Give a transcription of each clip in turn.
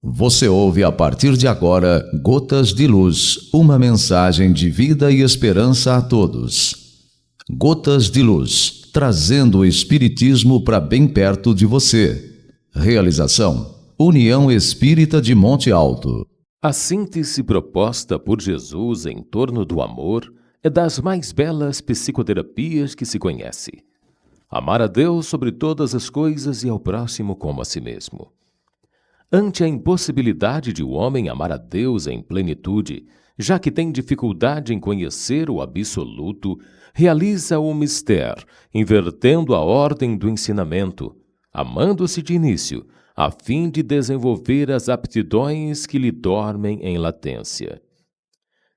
Você ouve a partir de agora Gotas de Luz, uma mensagem de vida e esperança a todos. Gotas de Luz, trazendo o Espiritismo para bem perto de você. Realização: União Espírita de Monte Alto. A síntese proposta por Jesus em torno do amor é das mais belas psicoterapias que se conhece. Amar a Deus sobre todas as coisas e ao próximo como a si mesmo. Ante a impossibilidade de o homem amar a Deus em plenitude, já que tem dificuldade em conhecer o absoluto, realiza o mistério, invertendo a ordem do ensinamento, amando-se de início, a fim de desenvolver as aptidões que lhe dormem em latência.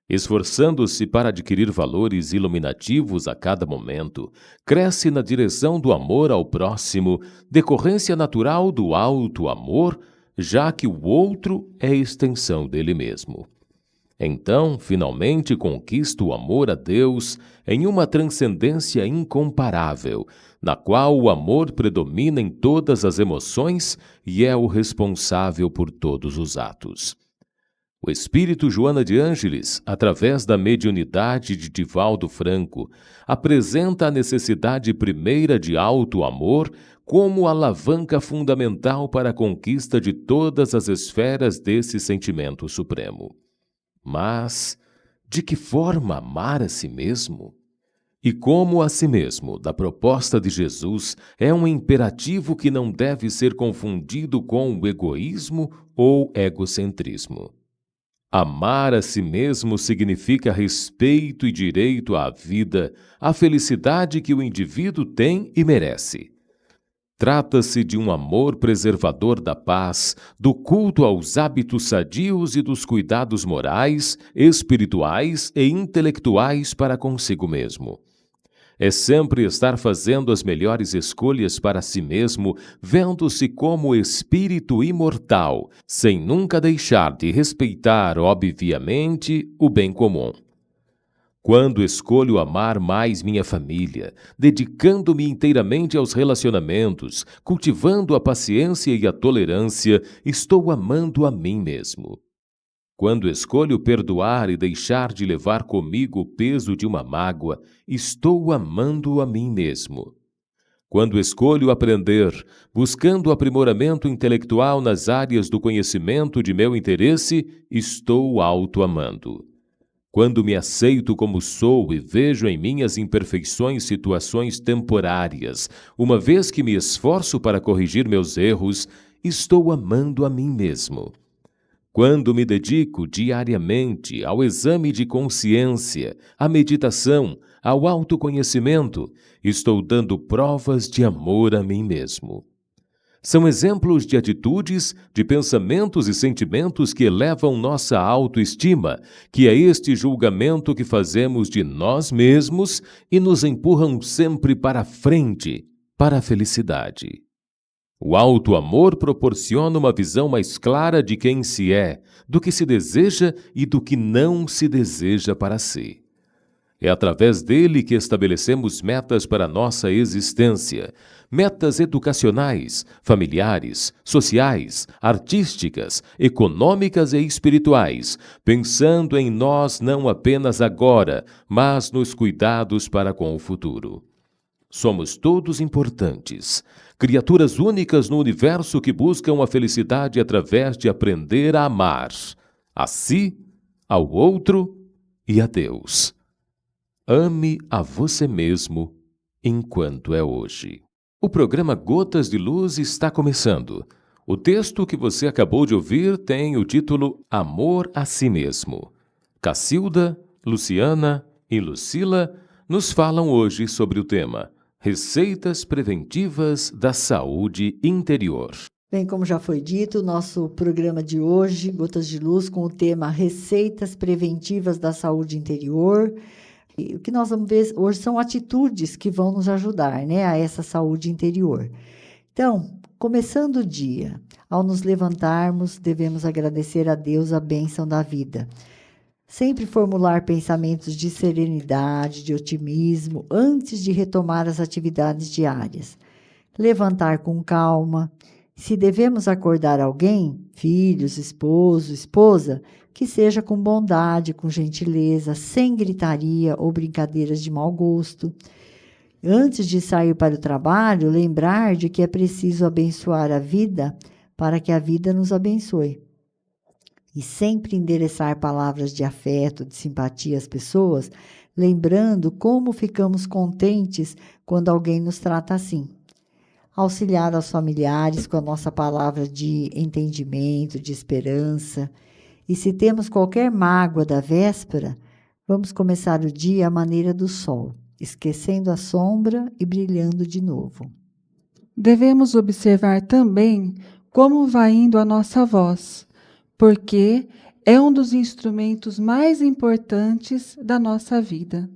Esforçando-se para adquirir valores iluminativos a cada momento, cresce na direção do amor ao próximo, decorrência natural do alto amor, já que o outro é extensão dele mesmo. Então, finalmente conquista o amor a Deus em uma transcendência incomparável, na qual o amor predomina em todas as emoções e é o responsável por todos os atos. O espírito Joana de Ângeles, através da mediunidade de Divaldo Franco, apresenta a necessidade primeira de alto amor como alavanca fundamental para a conquista de todas as esferas desse sentimento supremo. Mas, de que forma amar a si mesmo? E como a si mesmo, da proposta de Jesus, é um imperativo que não deve ser confundido com o egoísmo ou egocentrismo. Amar a si mesmo significa respeito e direito à vida, à felicidade que o indivíduo tem e merece. Trata-se de um amor preservador da paz, do culto aos hábitos sadios e dos cuidados morais, espirituais e intelectuais para consigo mesmo. É sempre estar fazendo as melhores escolhas para si mesmo, vendo-se como espírito imortal, sem nunca deixar de respeitar, obviamente, o bem comum. Quando escolho amar mais minha família, dedicando-me inteiramente aos relacionamentos, cultivando a paciência e a tolerância, estou amando a mim mesmo. Quando escolho perdoar e deixar de levar comigo o peso de uma mágoa, estou amando a mim mesmo. Quando escolho aprender, buscando aprimoramento intelectual nas áreas do conhecimento de meu interesse, estou auto-amando. Quando me aceito como sou e vejo em minhas imperfeições situações temporárias, uma vez que me esforço para corrigir meus erros, estou amando a mim mesmo. Quando me dedico diariamente ao exame de consciência, à meditação, ao autoconhecimento, estou dando provas de amor a mim mesmo. São exemplos de atitudes, de pensamentos e sentimentos que elevam nossa autoestima, que é este julgamento que fazemos de nós mesmos e nos empurram sempre para a frente, para a felicidade. O alto amor proporciona uma visão mais clara de quem se é, do que se deseja e do que não se deseja para si. É através dele que estabelecemos metas para nossa existência, metas educacionais, familiares, sociais, artísticas, econômicas e espirituais, pensando em nós não apenas agora, mas nos cuidados para com o futuro. Somos todos importantes, criaturas únicas no universo que buscam a felicidade através de aprender a amar, a si, ao outro e a Deus. Ame a você mesmo enquanto é hoje. O programa Gotas de Luz está começando. O texto que você acabou de ouvir tem o título Amor a si mesmo. Cacilda, Luciana e Lucila nos falam hoje sobre o tema Receitas Preventivas da Saúde Interior. Bem, como já foi dito, o nosso programa de hoje, Gotas de Luz, com o tema Receitas Preventivas da Saúde Interior. E o que nós vamos ver hoje são atitudes que vão nos ajudar, né, a essa saúde interior. Então, começando o dia, ao nos levantarmos, devemos agradecer a Deus a bênção da vida. Sempre formular pensamentos de serenidade, de otimismo, antes de retomar as atividades diárias. Levantar com calma, Se devemos acordar alguém, filhos, esposo, esposa, que seja com bondade, com gentileza, sem gritaria ou brincadeiras de mau gosto. Antes de sair para o trabalho, lembrar de que é preciso abençoar a vida para que a vida nos abençoe. E sempre endereçar palavras de afeto, de simpatia às pessoas, lembrando como ficamos contentes quando alguém nos trata assim. Auxiliar aos familiares com a nossa palavra de entendimento, de esperança. E se temos qualquer mágoa da véspera, vamos começar o dia à maneira do sol, esquecendo a sombra e brilhando de novo. Devemos observar também como vai indo a nossa voz, porque é um dos instrumentos mais importantes da nossa vida.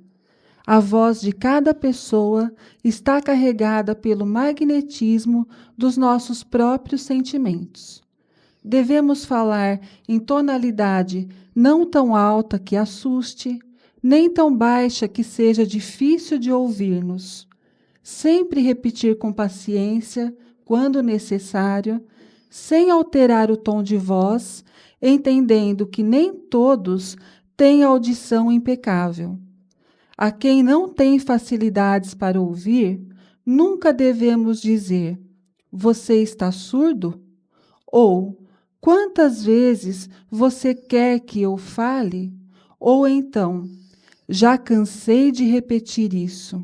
A voz de cada pessoa está carregada pelo magnetismo dos nossos próprios sentimentos. Devemos falar em tonalidade não tão alta que assuste, nem tão baixa que seja difícil de ouvir-nos. Sempre repetir com paciência, quando necessário, sem alterar o tom de voz, entendendo que nem todos têm audição impecável. A quem não tem facilidades para ouvir, nunca devemos dizer: "Você está surdo?" Ou "Quantas vezes você quer que eu fale?" Ou então: "Já cansei de repetir isso."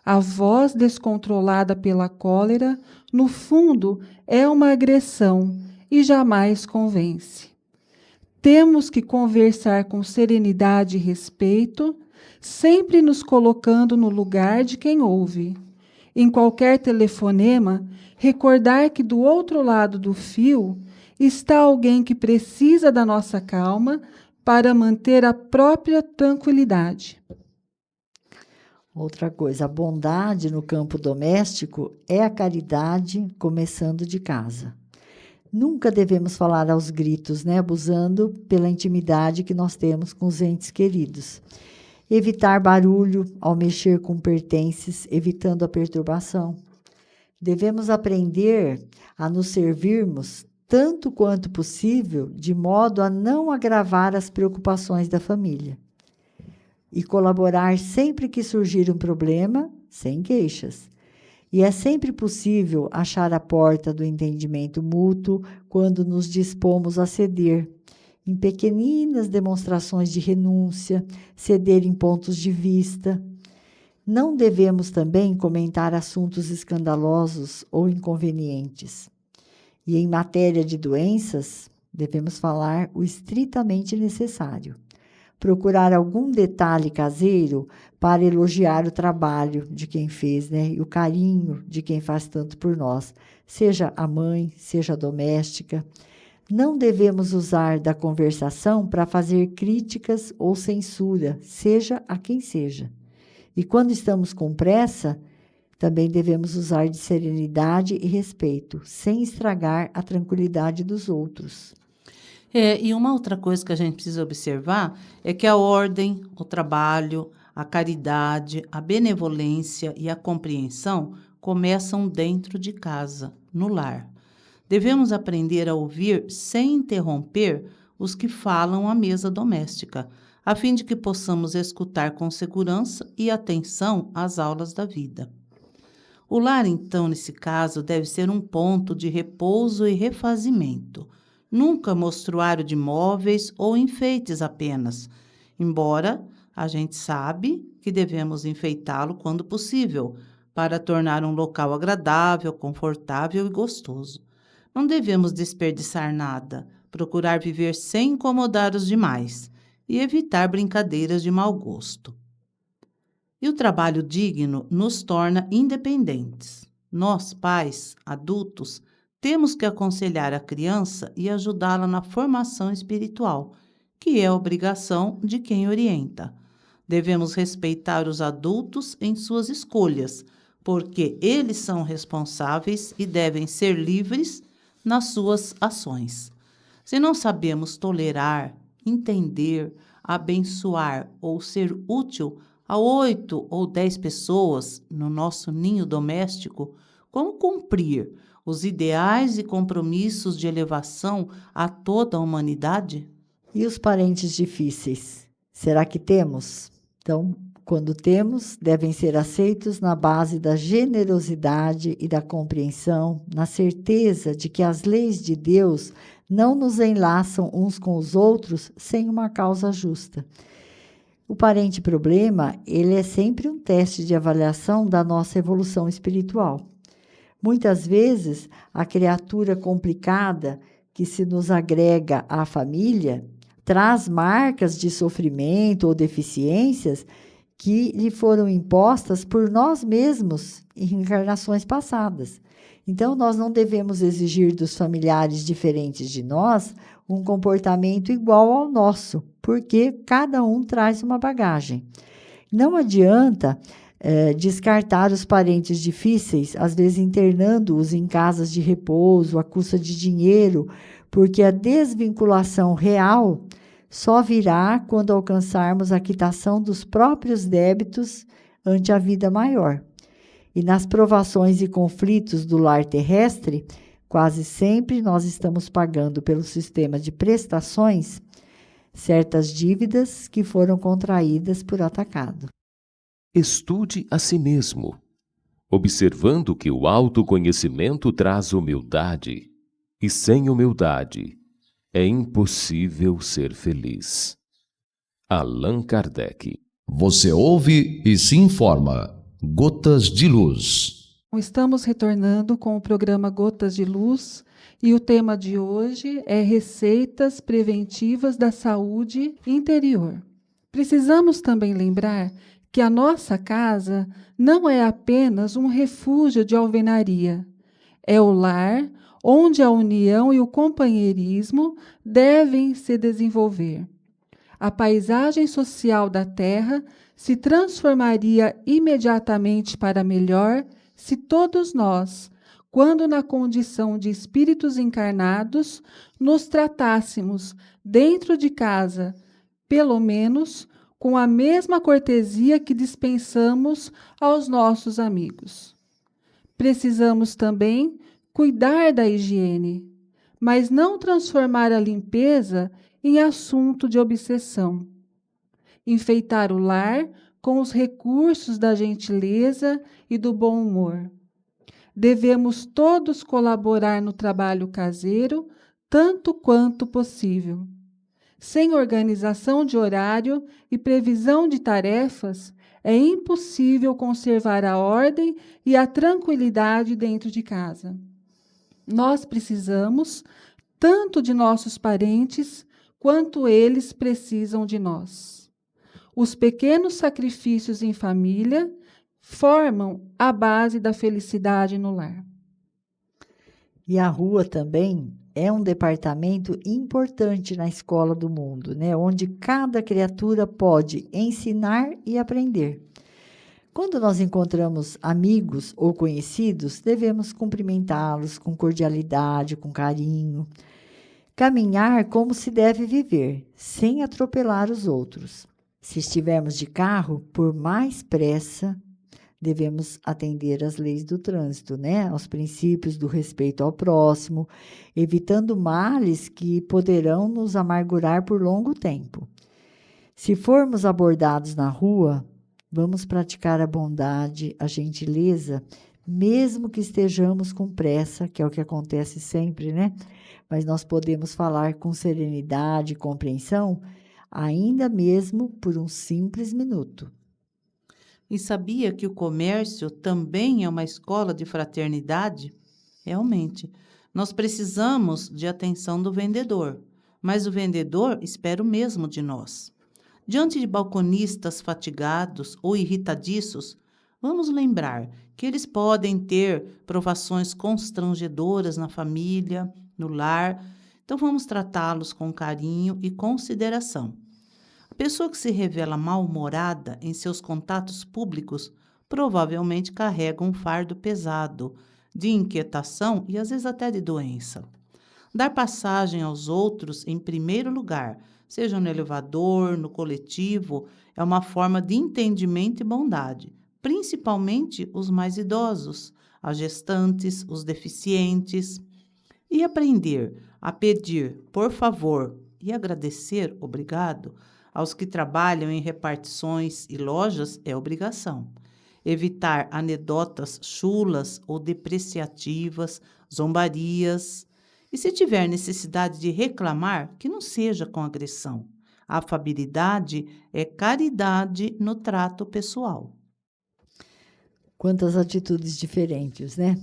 A voz descontrolada pela cólera, no fundo, é uma agressão e jamais convence. Temos que conversar com serenidade e respeito, sempre nos colocando no lugar de quem ouve. Em qualquer telefonema, recordar que do outro lado do fio está alguém que precisa da nossa calma para manter a própria tranquilidade. Outra coisa, a bondade no campo doméstico é a caridade começando de casa. Nunca devemos falar aos gritos, abusando pela intimidade que nós temos com os entes queridos. Evitar barulho ao mexer com pertences, evitando a perturbação. Devemos aprender a nos servirmos tanto quanto possível, de modo a não agravar as preocupações da família. E colaborar sempre que surgir um problema, sem queixas. E é sempre possível achar a porta do entendimento mútuo quando nos dispomos a ceder, em pequeninas demonstrações de renúncia, ceder em pontos de vista. Não devemos também comentar assuntos escandalosos ou inconvenientes. E em matéria de doenças, devemos falar o estritamente necessário. Procurar algum detalhe caseiro para elogiar o trabalho de quem fez, e o carinho de quem faz tanto por nós, seja a mãe, seja a doméstica. Não devemos usar da conversação para fazer críticas ou censura, seja a quem seja. E quando estamos com pressa, também devemos usar de serenidade e respeito, sem estragar a tranquilidade dos outros. E uma outra coisa que a gente precisa observar é que a ordem, o trabalho, a caridade, a benevolência e a compreensão começam dentro de casa, no lar. Devemos aprender a ouvir sem interromper os que falam à mesa doméstica, a fim de que possamos escutar com segurança e atenção às aulas da vida. O lar, então, nesse caso, deve ser um ponto de repouso e refazimento, nunca mostruário de móveis ou enfeites apenas, embora a gente sabe que devemos enfeitá-lo quando possível, para tornar um local agradável, confortável e gostoso. Não devemos desperdiçar nada, procurar viver sem incomodar os demais e evitar brincadeiras de mau gosto. E o trabalho digno nos torna independentes. Nós, pais, adultos, temos que aconselhar a criança e ajudá-la na formação espiritual, que é a obrigação de quem orienta. Devemos respeitar os adultos em suas escolhas, porque eles são responsáveis e devem ser livres nas suas ações. Se não sabemos tolerar, entender, abençoar ou ser útil a 8 ou 10 pessoas no nosso ninho doméstico, como cumprir os ideais e compromissos de elevação a toda a humanidade? E os parentes difíceis? Será que temos? Então, quando temos, devem ser aceitos na base da generosidade e da compreensão, na certeza de que as leis de Deus não nos enlaçam uns com os outros sem uma causa justa. O parente problema, ele é sempre um teste de avaliação da nossa evolução espiritual. Muitas vezes, a criatura complicada que se nos agrega à família traz marcas de sofrimento ou deficiências que lhe foram impostas por nós mesmos em encarnações passadas. Então, nós não devemos exigir dos familiares diferentes de nós um comportamento igual ao nosso, porque cada um traz uma bagagem. Não adianta descartar os parentes difíceis, às vezes internando-os em casas de repouso, à custa de dinheiro, porque a desvinculação real só virá quando alcançarmos a quitação dos próprios débitos ante a vida maior. E nas provações e conflitos do lar terrestre, quase sempre nós estamos pagando pelo sistema de prestações certas dívidas que foram contraídas por atacado. Estude a si mesmo, observando que o autoconhecimento traz humildade, e sem humildade é impossível ser feliz. Allan Kardec. Você ouve e se informa. Gotas de Luz. Estamos retornando com o programa Gotas de Luz e o tema de hoje é Receitas Preventivas da Saúde Interior. Precisamos também lembrar que a nossa casa não é apenas um refúgio de alvenaria, é o lar onde a união e o companheirismo devem se desenvolver. A paisagem social da Terra se transformaria imediatamente para melhor se todos nós, quando na condição de espíritos encarnados, nos tratássemos dentro de casa, pelo menos com a mesma cortesia que dispensamos aos nossos amigos. Precisamos também cuidar da higiene, mas não transformar a limpeza em assunto de obsessão. Enfeitar o lar com os recursos da gentileza e do bom humor. Devemos todos colaborar no trabalho caseiro, tanto quanto possível. Sem organização de horário e previsão de tarefas, é impossível conservar a ordem e a tranquilidade dentro de casa. Nós precisamos tanto de nossos parentes quanto eles precisam de nós. Os pequenos sacrifícios em família formam a base da felicidade no lar. E a rua também é um departamento importante na escola do mundo, né? Onde cada criatura pode ensinar e aprender. Quando nós encontramos amigos ou conhecidos, devemos cumprimentá-los com cordialidade, com carinho. Caminhar como se deve viver, sem atropelar os outros. Se estivermos de carro, por mais pressa, devemos atender às leis do trânsito, né? Aos princípios do respeito ao próximo, evitando males que poderão nos amargurar por longo tempo. Se formos abordados na rua, vamos praticar a bondade, a gentileza, mesmo que estejamos com pressa, que é o que acontece sempre, né? Mas nós podemos falar com serenidade e compreensão, ainda mesmo por um simples minuto. E sabia que o comércio também é uma escola de fraternidade? Realmente, nós precisamos de atenção do vendedor, mas o vendedor espera o mesmo de nós. Diante de balconistas fatigados ou irritadiços, vamos lembrar que eles podem ter provações constrangedoras na família, no lar, então vamos tratá-los com carinho e consideração. A pessoa que se revela mal-humorada em seus contatos públicos provavelmente carrega um fardo pesado de inquietação e às vezes até de doença. Dar passagem aos outros em primeiro lugar, seja no elevador, no coletivo, é uma forma de entendimento e bondade, principalmente os mais idosos, as gestantes, os deficientes. E aprender a pedir por favor e agradecer obrigado aos que trabalham em repartições e lojas é obrigação. Evitar anedotas chulas ou depreciativas, zombarias. E se tiver necessidade de reclamar, que não seja com agressão. A afabilidade é caridade no trato pessoal. Quantas atitudes diferentes, né?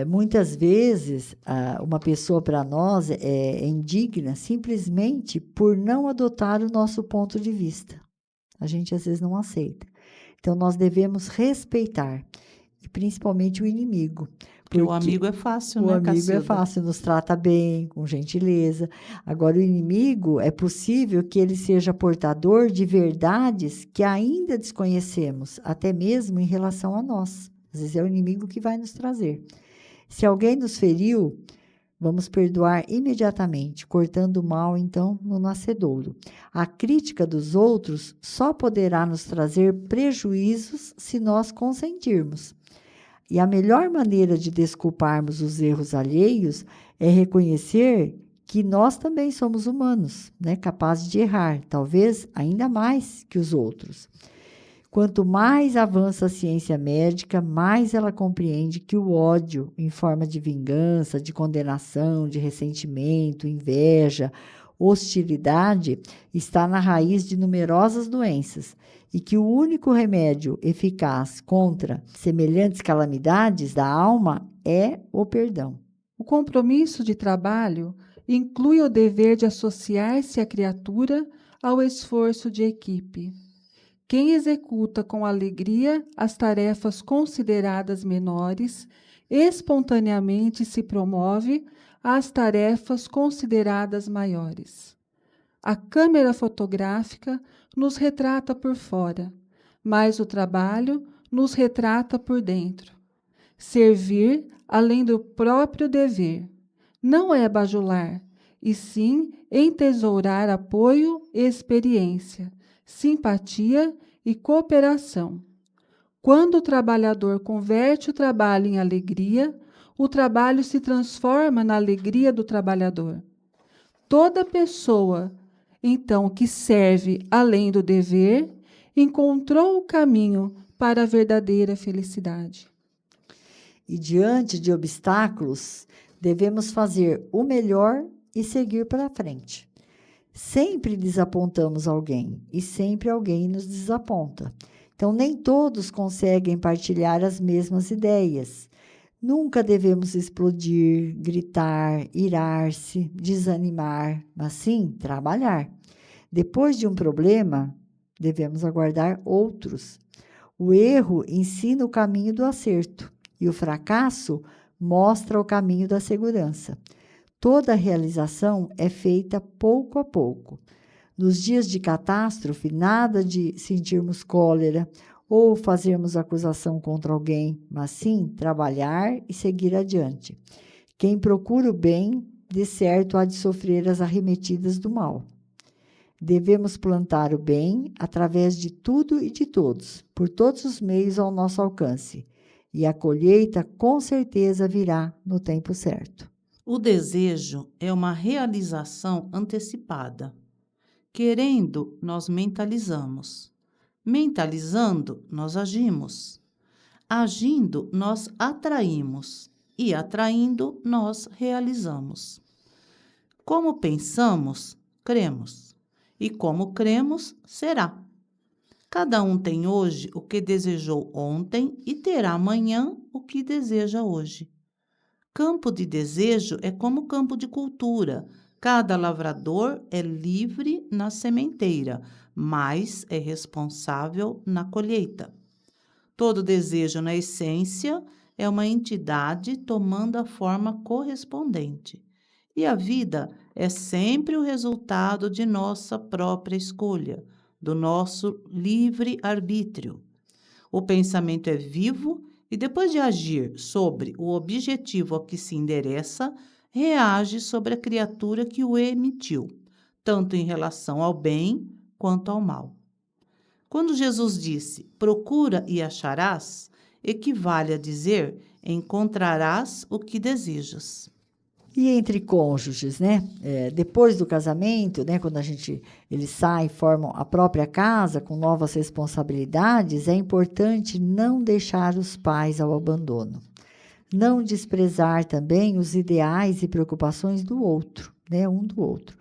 Muitas vezes, uma pessoa para nós é indigna simplesmente por não adotar o nosso ponto de vista. A gente às vezes não aceita. Então, nós devemos respeitar, e principalmente o inimigo. Porque o amigo é fácil, né, O amigo Cacilda? é fácil, nos trata bem, com gentileza. Agora, o inimigo, é possível que ele seja portador de verdades que ainda desconhecemos, até mesmo em relação a nós. Às vezes é o inimigo que vai nos trazer. Se alguém nos feriu, vamos perdoar imediatamente, cortando o mal, então, no nascedouro. A crítica dos outros só poderá nos trazer prejuízos se nós consentirmos. E a melhor maneira de desculparmos os erros alheios é reconhecer que nós também somos humanos, né? Capazes de errar, talvez ainda mais que os outros. Quanto mais avança a ciência médica, mais ela compreende que o ódio, em forma de vingança, de condenação, de ressentimento, inveja, hostilidade, está na raiz de numerosas doenças e que o único remédio eficaz contra semelhantes calamidades da alma é o perdão. O compromisso de trabalho inclui o dever de associar-se à criatura ao esforço de equipe. Quem executa com alegria as tarefas consideradas menores, espontaneamente se promove às tarefas consideradas maiores. A câmera fotográfica nos retrata por fora, mas o trabalho nos retrata por dentro. Servir além do próprio dever não é bajular, e sim entesourar apoio e experiência, simpatia e cooperação. Quando o trabalhador converte o trabalho em alegria, o trabalho se transforma na alegria do trabalhador. Toda pessoa, então, que serve além do dever, encontrou o caminho para a verdadeira felicidade. E diante de obstáculos, devemos fazer o melhor e seguir para frente. Sempre desapontamos alguém e sempre alguém nos desaponta. Então, nem todos conseguem partilhar as mesmas ideias. Nunca devemos explodir, gritar, irar-se, desanimar, mas sim trabalhar. Depois de um problema, devemos aguardar outros. O erro ensina o caminho do acerto e o fracasso mostra o caminho da segurança. Toda realização é feita pouco a pouco. Nos dias de catástrofe, nada de sentirmos cólera ou fazermos acusação contra alguém, mas sim trabalhar e seguir adiante. Quem procura o bem, de certo há de sofrer as arremetidas do mal. Devemos plantar o bem através de tudo e de todos, por todos os meios ao nosso alcance, e a colheita com certeza virá no tempo certo. O desejo é uma realização antecipada. Querendo, nós mentalizamos. Mentalizando, nós agimos. Agindo, nós atraímos. E atraindo, nós realizamos. Como pensamos, cremos. E como cremos, será. Cada um tem hoje o que desejou ontem e terá amanhã o que deseja hoje. Campo de desejo é como campo de cultura. Cada lavrador é livre na sementeira, mas é responsável na colheita. Todo desejo, na essência, é uma entidade tomando a forma correspondente. E a vida é sempre o resultado de nossa própria escolha, do nosso livre arbítrio. O pensamento é vivo e, depois de agir sobre o objetivo a que se endereça, reage sobre a criatura que o emitiu, tanto em relação ao bem quanto ao mal. Quando Jesus disse, procura e acharás, equivale a dizer encontrarás o que desejas. E entre cônjuges, né? Depois do casamento, né? Quando eles saem, formam a própria casa com novas responsabilidades, é importante não deixar os pais ao abandono. Não desprezar também os ideais e preocupações do outro, né? Um do outro.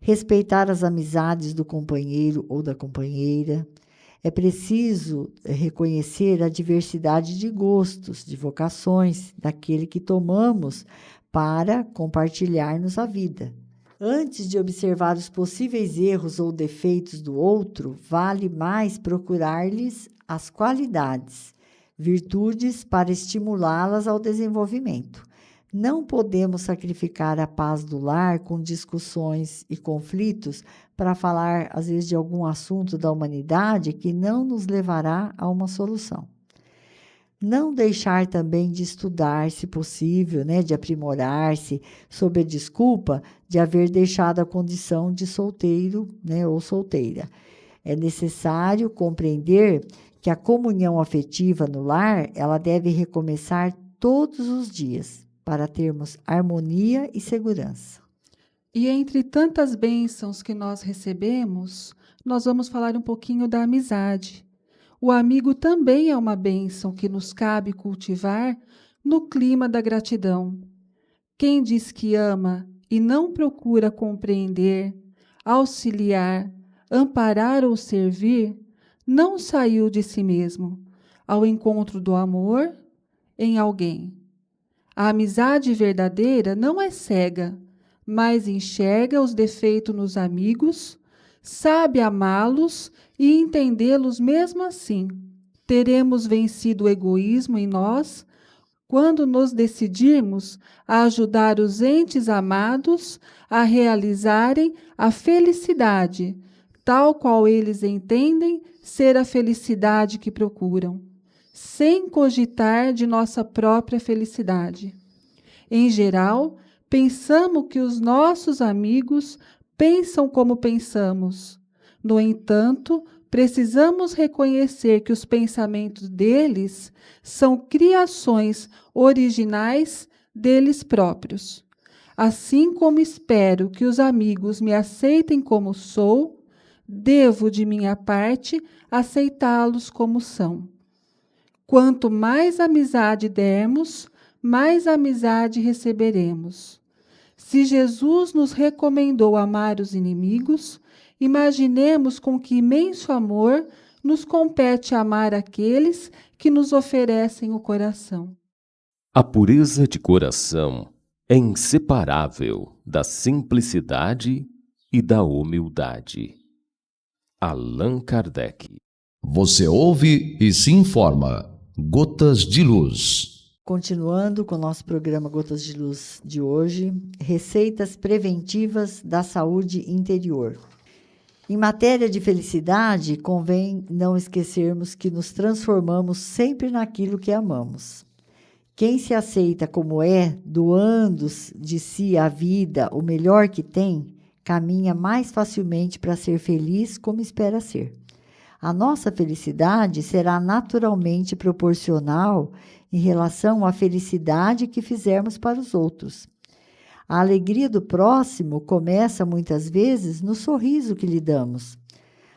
Respeitar as amizades do companheiro ou da companheira. É preciso reconhecer a diversidade de gostos, de vocações, daquele que tomamos para compartilhar-nos a vida. Antes de observar os possíveis erros ou defeitos do outro, vale mais procurar-lhes as qualidades, virtudes para estimulá-las ao desenvolvimento. Não podemos sacrificar a paz do lar com discussões e conflitos para falar, às vezes, de algum assunto da humanidade que não nos levará a uma solução. Não deixar também de estudar, se possível, né, de aprimorar-se, sob a desculpa de haver deixado a condição de solteiro, né, ou solteira. É necessário compreender que a comunhão afetiva no lar, ela deve recomeçar todos os dias, para termos harmonia e segurança. E entre tantas bênçãos que nós recebemos, nós vamos falar um pouquinho da amizade. O amigo também é uma bênção que nos cabe cultivar no clima da gratidão. Quem diz que ama e não procura compreender, auxiliar, amparar ou servir, não saiu de si mesmo, ao encontro do amor em alguém. A amizade verdadeira não é cega, mas enxerga os defeitos nos amigos, sabe amá-los e entendê-los mesmo assim. Teremos vencido o egoísmo em nós quando nos decidirmos a ajudar os entes amados a realizarem a felicidade, tal qual eles entendem ser a felicidade que procuram, sem cogitar de nossa própria felicidade. Em geral, pensamos que os nossos amigos pensam como pensamos. No entanto, precisamos reconhecer que os pensamentos deles são criações originais deles próprios. Assim como espero que os amigos me aceitem como sou, devo, de minha parte, aceitá-los como são. Quanto mais amizade dermos, mais amizade receberemos. Se Jesus nos recomendou amar os inimigos, imaginemos com que imenso amor nos compete amar aqueles que nos oferecem o coração. A pureza de coração é inseparável da simplicidade e da humildade. Allan Kardec. Você ouve e se informa. Gotas de Luz. Continuando com o nosso programa Gotas de Luz de hoje, receitas preventivas da saúde interior. Em matéria de felicidade, convém não esquecermos que nos transformamos sempre naquilo que amamos. Quem se aceita como é, doando de si à vida o melhor que tem, caminha mais facilmente para ser feliz como espera ser. A nossa felicidade será naturalmente proporcional em relação à felicidade que fizermos para os outros. A alegria do próximo começa muitas vezes no sorriso que lhe damos.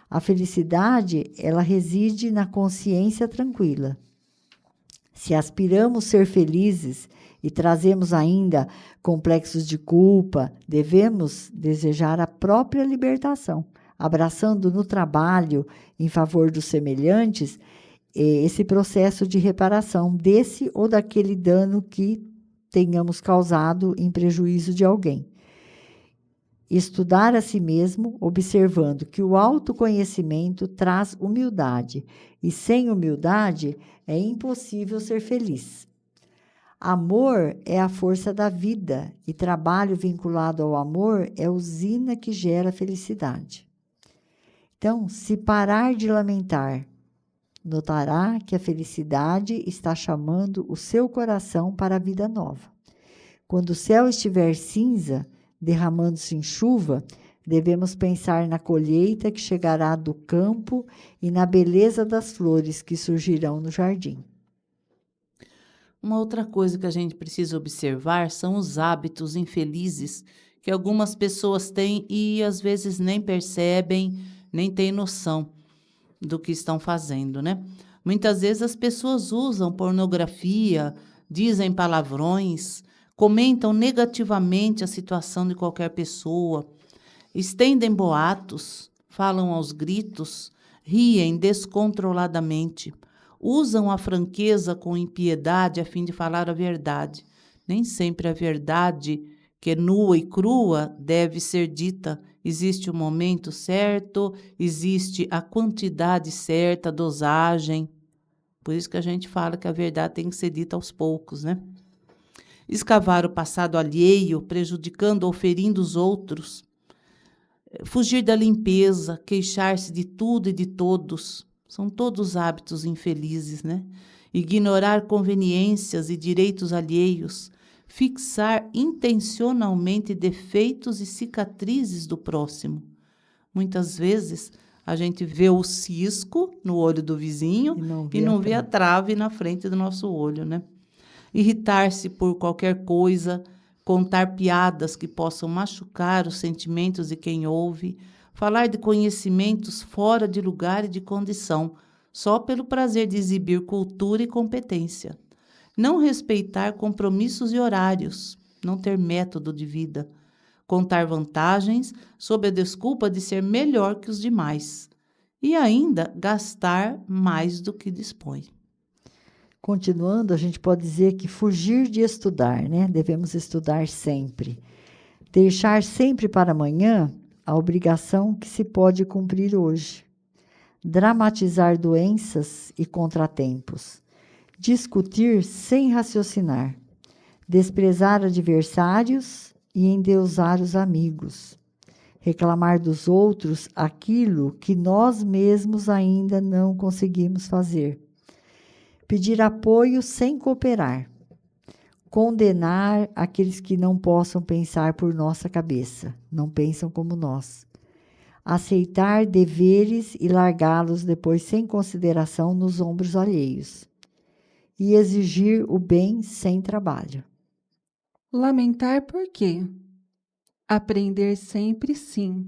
A felicidade, ela reside na consciência tranquila. Se aspiramos ser felizes e trazemos ainda complexos de culpa, devemos desejar a própria libertação, abraçando no trabalho em favor dos semelhantes esse processo de reparação desse ou daquele dano que tenhamos causado em prejuízo de alguém. Estudar a si mesmo, observando que o autoconhecimento traz humildade, e sem humildade é impossível ser feliz. Amor é a força da vida, e trabalho vinculado ao amor é a usina que gera felicidade. Então, se parar de lamentar, notará que a felicidade está chamando o seu coração para a vida nova. Quando o céu estiver cinza, derramando-se em chuva, devemos pensar na colheita que chegará do campo e na beleza das flores que surgirão no jardim. Uma outra coisa que a gente precisa observar são os hábitos infelizes que algumas pessoas têm e às vezes nem percebem, nem têm noção do que estão fazendo, né? Muitas vezes as pessoas usam pornografia, dizem palavrões, comentam negativamente a situação de qualquer pessoa, estendem boatos, falam aos gritos, riem descontroladamente, usam a franqueza com impiedade a fim de falar a verdade. Nem sempre a verdade, que é nua e crua, deve ser dita. Existe o momento certo, existe a quantidade certa, a dosagem. Por isso que a gente fala que a verdade tem que ser dita aos poucos, né? Escavar o passado alheio, prejudicando ou ferindo os outros. Fugir da limpeza, queixar-se de tudo e de todos. São todos hábitos infelizes, né? Ignorar conveniências e direitos alheios. Fixar intencionalmente defeitos e cicatrizes do próximo. Muitas vezes a gente vê o cisco no olho do vizinho e não vê a trave na frente do nosso olho, né? Irritar-se por qualquer coisa, contar piadas que possam machucar os sentimentos de quem ouve, falar de conhecimentos fora de lugar e de condição, só pelo prazer de exibir cultura e competência. Não respeitar compromissos e horários, não ter método de vida, contar vantagens sob a desculpa de ser melhor que os demais e ainda gastar mais do que dispõe. Continuando, a gente pode dizer que fugir de estudar, né? Devemos estudar sempre. Deixar sempre para amanhã a obrigação que se pode cumprir hoje. Dramatizar doenças e contratempos. Discutir sem raciocinar. Desprezar adversários e endeusar os amigos. Reclamar dos outros aquilo que nós mesmos ainda não conseguimos fazer. Pedir apoio sem cooperar. Condenar aqueles que não possam pensar por nossa cabeça, não pensam como nós. Aceitar deveres e largá-los depois sem consideração nos ombros alheios. E exigir o bem sem trabalho. Lamentar por quê? Aprender sempre sim.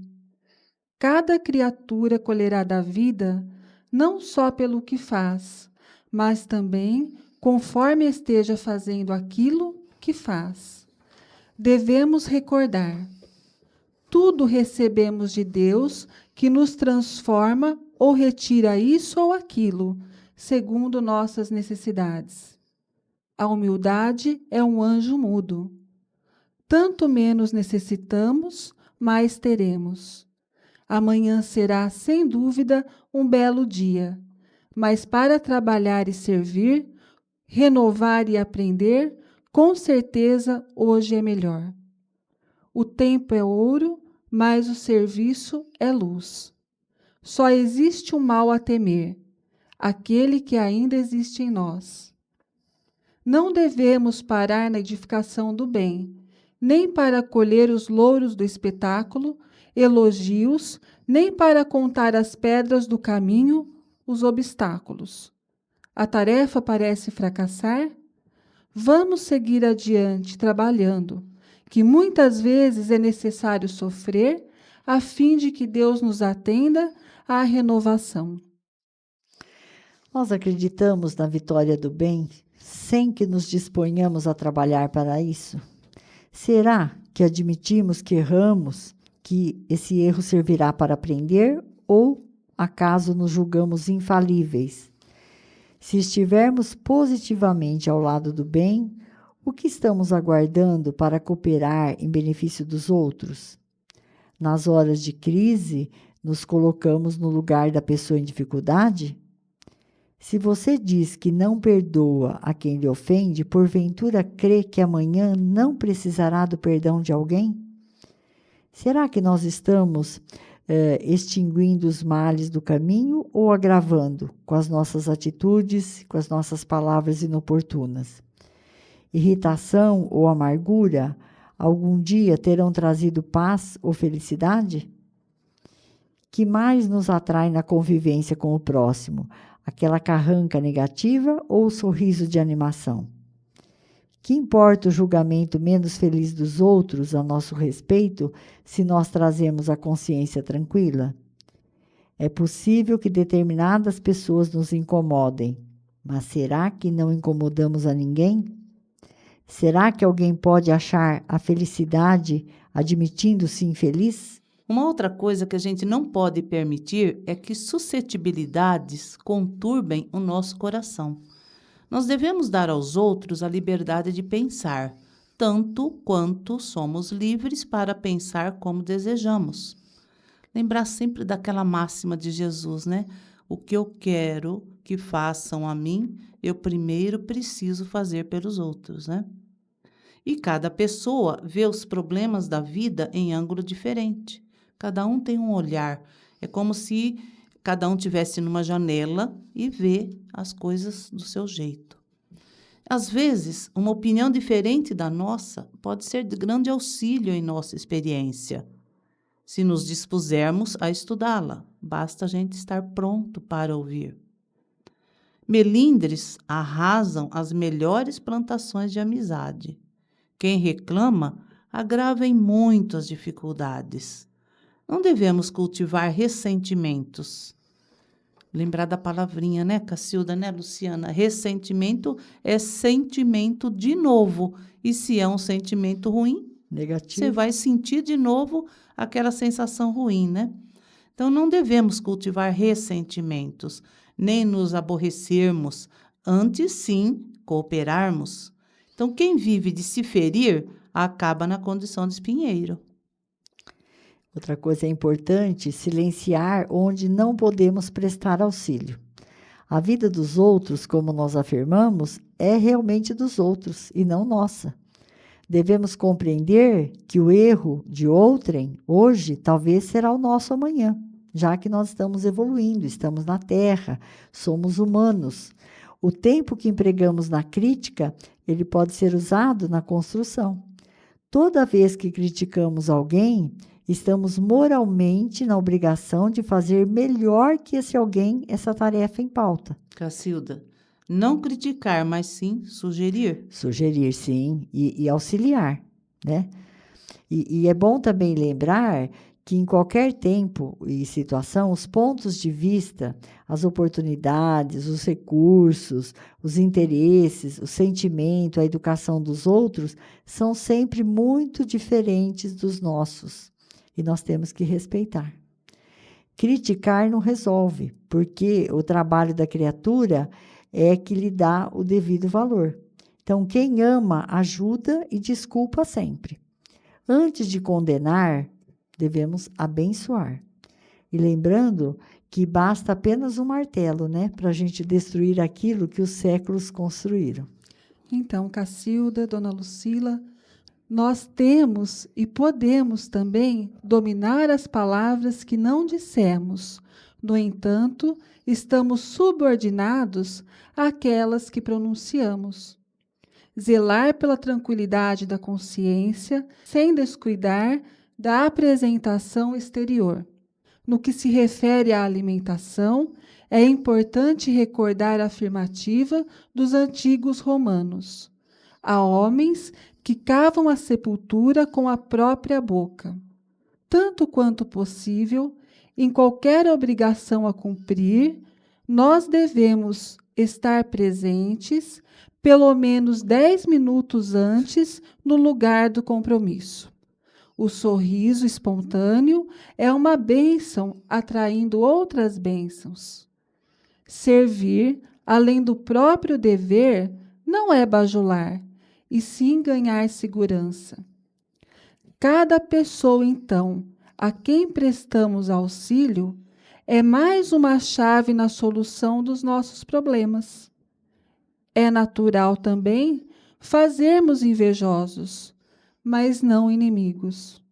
Cada criatura colherá da vida não só pelo que faz, mas também conforme esteja fazendo aquilo que faz. Devemos recordar: tudo recebemos de Deus, que nos transforma ou retira isso ou aquilo, segundo nossas necessidades. A humildade é um anjo mudo. Tanto menos necessitamos, mais teremos. Amanhã será, sem dúvida, um belo dia, mas para trabalhar e servir, renovar e aprender, com certeza hoje é melhor. O tempo é ouro, mas o serviço é luz. Só existe um mal a temer, aquele que ainda existe em nós. Não devemos parar na edificação do bem, nem para colher os louros do espetáculo, elogios, nem para contar as pedras do caminho, os obstáculos. A tarefa parece fracassar? Vamos seguir adiante trabalhando, que muitas vezes é necessário sofrer a fim de que Deus nos atenda à renovação. Nós acreditamos na vitória do bem sem que nos disponhamos a trabalhar para isso? Será que admitimos que erramos, que esse erro servirá para aprender, ou acaso nos julgamos infalíveis? Se estivermos positivamente ao lado do bem, o que estamos aguardando para cooperar em benefício dos outros? Nas horas de crise, nos colocamos no lugar da pessoa em dificuldade? Se você diz que não perdoa a quem lhe ofende, porventura crê que amanhã não precisará do perdão de alguém? Será que nós estamos extinguindo os males do caminho ou agravando com as nossas atitudes, com as nossas palavras inoportunas? Irritação ou amargura algum dia terão trazido paz ou felicidade? Que mais nos atrai na convivência com o próximo? Aquela carranca negativa ou o sorriso de animação? Que importa o julgamento menos feliz dos outros a nosso respeito, se nós trazemos a consciência tranquila? É possível que determinadas pessoas nos incomodem, mas será que não incomodamos a ninguém? Será que alguém pode achar a felicidade admitindo-se infeliz? Uma outra coisa que a gente não pode permitir é que suscetibilidades conturbem o nosso coração. Nós devemos dar aos outros a liberdade de pensar, tanto quanto somos livres para pensar como desejamos. Lembrar sempre daquela máxima de Jesus, né? O que eu quero que façam a mim, eu primeiro preciso fazer pelos outros, né? E cada pessoa vê os problemas da vida em ângulo diferente. Cada um tem um olhar. É como se cada um tivesse numa janela e vê as coisas do seu jeito. Às vezes, uma opinião diferente da nossa pode ser de grande auxílio em nossa experiência, se nos dispusermos a estudá-la. Basta a gente estar pronto para ouvir. Melindres arrasam as melhores plantações de amizade. Quem reclama agrava em muito as dificuldades. Não devemos cultivar ressentimentos. Lembrar da palavrinha, né, Cacilda, né, Luciana? Ressentimento é sentimento de novo. E se é um sentimento ruim, Negativo. você vai sentir de novo aquela sensação ruim, né? Então, não devemos cultivar ressentimentos, nem nos aborrecermos, antes sim cooperarmos. Então, quem vive de se ferir, acaba na condição de espinheiro. Outra coisa importante, silenciar onde não podemos prestar auxílio. A vida dos outros, como nós afirmamos, é realmente dos outros e não nossa. Devemos compreender que o erro de outrem, hoje, talvez será o nosso amanhã, já que nós estamos evoluindo, estamos na Terra, somos humanos. O tempo que empregamos na crítica, ele pode ser usado na construção. Toda vez que criticamos alguém, estamos moralmente na obrigação de fazer melhor que esse alguém essa tarefa em pauta. Cacilda, não criticar, mas sim sugerir. Sugerir, sim, e auxiliar, né? E é bom também lembrar que em qualquer tempo e situação, os pontos de vista, as oportunidades, os recursos, os interesses, o sentimento, a educação dos outros são sempre muito diferentes dos nossos. E nós temos que respeitar. Criticar não resolve, porque o trabalho da criatura é que lhe dá o devido valor. Então, quem ama, ajuda e desculpa sempre. Antes de condenar, devemos abençoar. E lembrando que basta apenas um martelo, né, para a gente destruir aquilo que os séculos construíram. Então, Cacilda, Dona Lucila, nós temos e podemos também dominar as palavras que não dissemos. No entanto, estamos subordinados àquelas que pronunciamos. Zelar pela tranquilidade da consciência, sem descuidar da apresentação exterior. No que se refere à alimentação, é importante recordar a afirmativa dos antigos romanos. Há homens que cavam a sepultura com a própria boca. Tanto quanto possível, em qualquer obrigação a cumprir, nós devemos estar presentes pelo menos 10 minutos antes no lugar do compromisso. O sorriso espontâneo é uma bênção atraindo outras bênçãos. Servir, além do próprio dever, não é bajular, e sim ganhar segurança. Cada pessoa, então, a quem prestamos auxílio, é mais uma chave na solução dos nossos problemas. É natural também fazermos invejosos, mas não inimigos.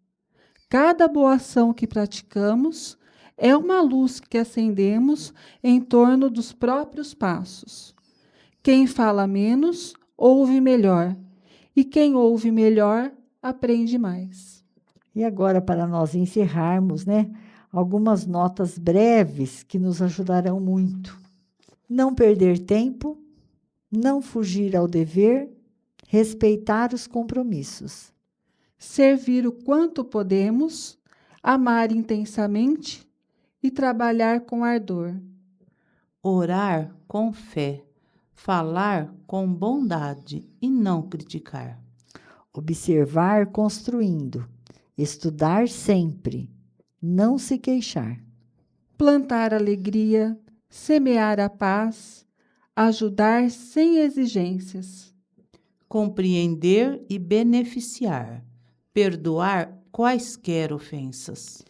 Cada boa ação que praticamos é uma luz que acendemos em torno dos próprios passos. Quem fala menos, ouve melhor, e quem ouve melhor, aprende mais. E agora, para nós encerrarmos, né, algumas notas breves que nos ajudarão muito. Não perder tempo, não fugir ao dever, respeitar os compromissos, servir o quanto podemos, amar intensamente e trabalhar com ardor, orar com fé, falar com bondade e não criticar, observar construindo, estudar sempre, não se queixar, plantar alegria, semear a paz, ajudar sem exigências, compreender e beneficiar, perdoar quaisquer ofensas,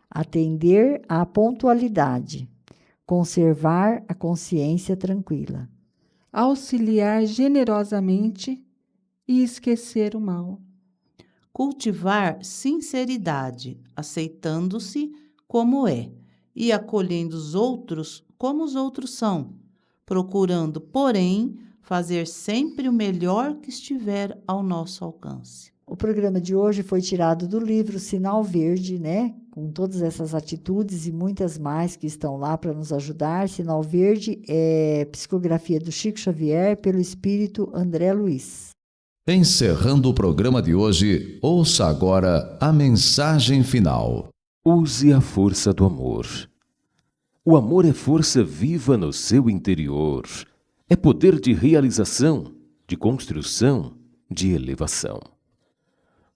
atender à pontualidade, conservar a consciência tranquila, auxiliar generosamente e esquecer o mal, cultivar sinceridade, aceitando-se como é e acolhendo os outros como os outros são, procurando, porém, fazer sempre o melhor que estiver ao nosso alcance. O programa de hoje foi tirado do livro Sinal Verde, né? Com todas essas atitudes e muitas mais que estão lá para nos ajudar. Sinal Verde é psicografia do Chico Xavier pelo espírito André Luiz. Encerrando o programa de hoje, ouça agora a mensagem final. Use a força do amor. O amor é força viva no seu interior. É poder de realização, de construção, de elevação.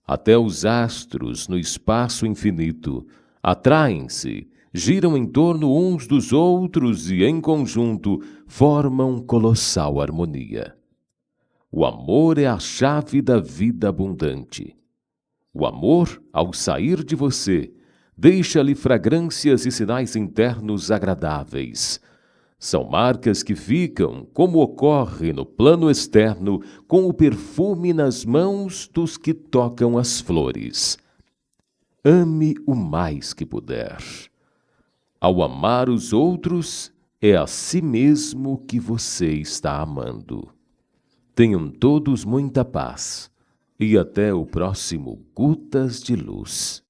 Até os astros no espaço infinito atraem-se, giram em torno uns dos outros e, em conjunto, formam colossal harmonia. O amor é a chave da vida abundante. O amor, ao sair de você, deixa-lhe fragrâncias e sinais internos agradáveis. São marcas que ficam, como ocorre no plano externo, com o perfume nas mãos dos que tocam as flores. Ame o mais que puder. Ao amar os outros, é a si mesmo que você está amando. Tenham todos muita paz e até o próximo Gotas de Luz.